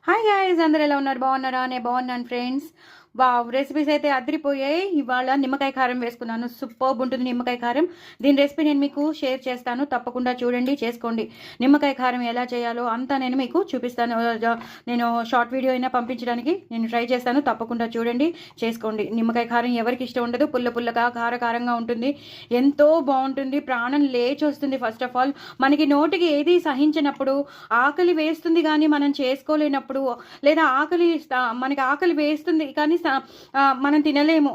Hi guys, అందరు ఎలా ఉన్నారు? బాగున్నారా? నేను బాగున్నాను ఫ్రెండ్స్. వావ్, రెసిపీస్ అయితే అదిరిపోయాయి. ఇవాళ నిమ్మకాయ కారం వేసుకున్నాను. సూపర్బ్ ఉంటుంది నిమ్మకాయ కారం. దీని రెసిపీ నేను మీకు షేర్ చేస్తాను, తప్పకుండా చూడండి, చేసుకోండి. నిమ్మకాయ కారం ఎలా చేయాలో అంతా నేను మీకు చూపిస్తాను. నేను షార్ట్ వీడియో అయినా పంపించడానికి నేను ట్రై చేస్తాను, తప్పకుండా చూడండి, చేసుకోండి. నిమ్మకాయ కారం ఎవరికి ఇష్టం ఉండదు? పుల్ల పుల్లగా కారంగా ఉంటుంది, ఎంతో బాగుంటుంది, ప్రాణం లేచి వస్తుంది. ఫస్ట్ ఆఫ్ ఆల్ మనకి నోటికి ఏది సహించినప్పుడు, ఆకలి వేస్తుంది కానీ మనం చేసుకోలేనప్పుడు, లేదా మనకి ఆకలి వేస్తుంది కానీ మనం తినలేము,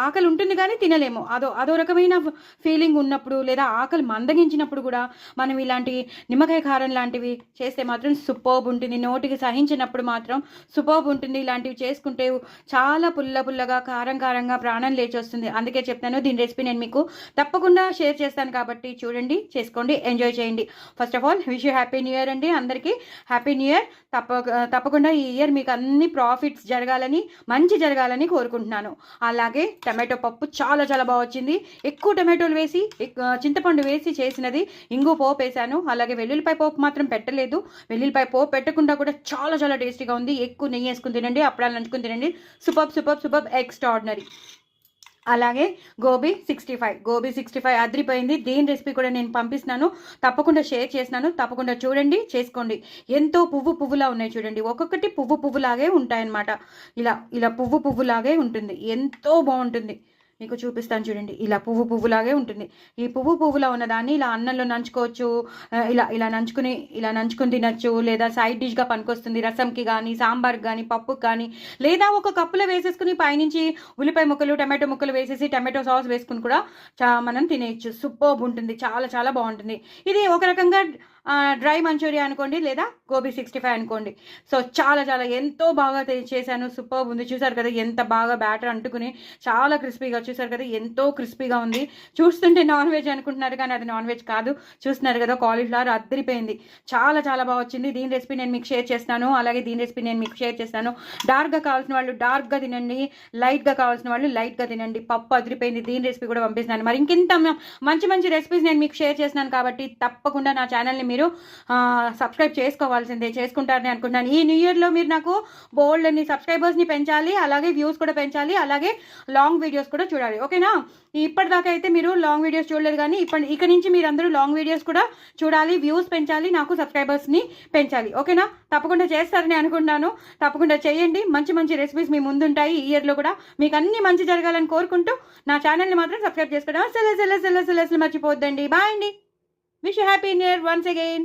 ఆకలి ఉంటుంది కానీ తినలేము, అదో రకమైన ఫీలింగ్ ఉన్నప్పుడు, లేదా ఆకలి మందగించినప్పుడు కూడా మనం ఇలాంటి నిమ్మకాయ కారం లాంటివి చేస్తే మాత్రం సూపర్బ్ ఉంటుంది. నోటికి సహించినప్పుడు మాత్రం సూపర్బ్ ఉంటుంది. ఇలాంటివి చేసుకుంటే చాలా పుల్లగా కారంగా ప్రాణం లేచి వస్తుంది. అందుకే చెప్తాను, దీని రెసిపీ నేను మీకు తప్పకుండా షేర్ చేస్తాను కాబట్టి చూడండి, చేసుకోండి, ఎంజాయ్ చేయండి. First of all wish you happy new year అండి. అందరికీ హ్యాపీ న్యూ ఇయర్. తప్పకుండా ఈ ఇయర్ మీకు అన్ని ప్రాఫిట్స్ జరగాలని, మంచి జరగాలని కోరుకుంటున్నాను. అలాగే టమాటో పప్పు చాలా బాగా వచ్చింది. ఎక్కువ టమాటోలు వేసి, చింతపండు వేసి చేసినది. ఇంగు పోపు వేసాను. అలాగే వెల్లుల్లిపాయ పోపు మాత్రం పెట్టలేదు. వెల్లుల్లిపాయ పోపు పెట్టకుండా కూడా చాలా టేస్టీగా ఉంది. ఎక్కువ నెయ్యి వేసుకుని తినండి, అప్పుడాలు నంచుకుని తినండి. Super extraordinary. అలాగే గోబీ 65 అదిరిపోయింది. దీని రెసిపీ కూడా నేను పంపిస్తున్నాను, తప్పకుండా షేర్ చేస్తున్నాను, తప్పకుండా చూడండి, చేసుకోండి. ఎంతో పువ్వులా ఉన్నాయి చూడండి. ఒక్కొక్కటి పువ్వులాగే ఉంటాయన్నమాట. ఇలా పువ్వులాగే ఉంటుంది, ఎంతో బాగుంటుంది. మీకు చూపిస్తాను చూడండి. ఇలా పువ్వులాగే ఉంటుంది. ఈ పువ్వులా ఉన్నదాన్ని ఇలా అన్నంలో నంచుకోవచ్చు. ఇలా నంచుకుని తినచ్చు, లేదా సైడ్ డిష్గా పనికొస్తుంది. రసంకి కానీ, సాంబార్కి కానీ, పప్పుకి కానీ, లేదా ఒక కప్పులో వేసేసుకుని పైనుంచి ఉల్లిపాయ ముక్కలు, టమాటో ముక్కలు వేసేసి టమాటో సాస్ వేసుకుని కూడా మనం తినేయచ్చు. సూపర్బ్ ఉంటుంది, చాలా బాగుంటుంది. ఇది ఒక రకంగా డ్రై మంచూరియా అనుకోండి, లేదా గోబీ 65 అనుకోండి. సో చాలా ఎంతో బాగా చేశాను. సూపర్బ్ ఉంది. చూసారు కదా ఎంత బాగా బ్యాటర్ అంటుకుని, చాలా క్రిస్పీగా, చూసారు కదా ఎంతో క్రిస్పీగా ఉంది. చూస్తుంటే నాన్ వెజ్ అనుకుంటున్నారు కానీ అది నాన్ వెజ్ కాదు. చూస్తున్నారు కదా, కాలీఫ్లవర్ అద్దరిపోయింది. చాలా బాగా వచ్చింది. దీని రెసిపీ నేను మీకు షేర్ చేస్తాను. అలాగే దీని రెసిపీ నేను మీకు షేర్ చేస్తాను. డార్క్గా కావాల్సిన వాళ్ళు డార్క్గా తినండి, లైట్గా కావాల్సిన వాళ్ళు లైట్గా తినండి. పప్పు అదిరిపోయింది. దీని రెసిపీ కూడా పంపిస్తున్నాను. మరి ఇంకెంత మంచి రెసిపీస్ నేను మీకు షేర్ చేస్తున్నాను కాబట్టి తప్పకుండా నా ఛానల్ని మీరు సబ్స్క్రైబ్ చేసుకోవాల్సిందే. చేసుకుంటారని అనుకుంటున్నాను. ఈ న్యూ ఇయర్లో మీరు నాకు బోల్డ్ అని సబ్స్క్రైబర్స్ని పెంచాలి, అలాగే వ్యూస్ కూడా పెంచాలి, అలాగే లాంగ్ వీడియోస్ కూడా చూడాలి. ఓకేనా? ఇప్పటిదాకా అయితే మీరు లాంగ్ వీడియోస్ చూడలేదు కానీ ఇక నుంచి మీరు అందరూ లాంగ్ వీడియోస్ కూడా చూడాలి, వ్యూస్ పెంచాలి, నాకు సబ్స్క్రైబర్స్ని పెంచాలి. ఓకేనా? తప్పకుండా చేస్తారని అనుకుంటున్నాను. తప్పకుండా చేయండి. మంచి రెసిపీస్ మీ ముందుంటాయి. ఈ ఇయర్లో కూడా మీకు అన్ని మంచి జరగాలని కోరుకుంటూ నా ఛానల్ని మాత్రం సబ్స్క్రైబ్ చేసుకోవడం అసలు మర్చిపోద్దండి. బాయ్ అండి. Wish you happy new year once again.